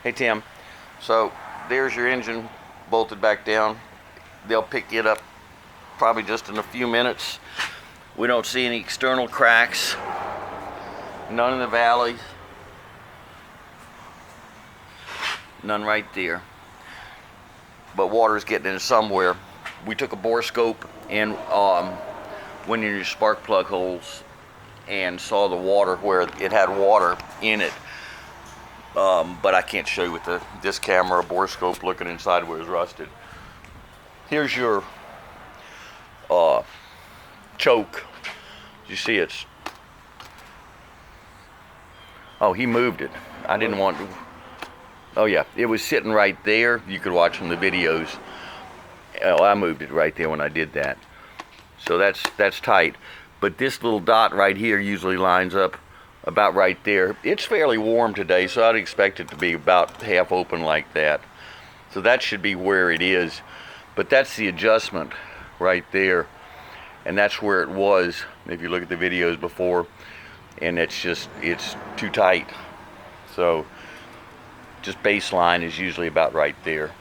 Hey Tim, so there's your engine bolted back down. They'll pick it up probably just in a few minutes. We don't see any external cracks, none in the valley, none right there. But water's getting in somewhere. We took a bore scope and went in your spark plug holes and saw the water where it had water in it. But I can't show you with this camera or bore scope looking inside where it was rusted. Here's your choke. You see it's, oh, he moved it. I didn't want to. Oh yeah, it was sitting right there. You could watch from the videos. Oh, I moved it right there when I did that. So that's tight. But this little dot right here usually lines up about right there. It's fairly warm today, so I'd expect it to be about half open like that. So that should be where it is. But that's the adjustment right there. And that's where it was, if you look at the videos before. And it's too tight. So just baseline is usually about right there.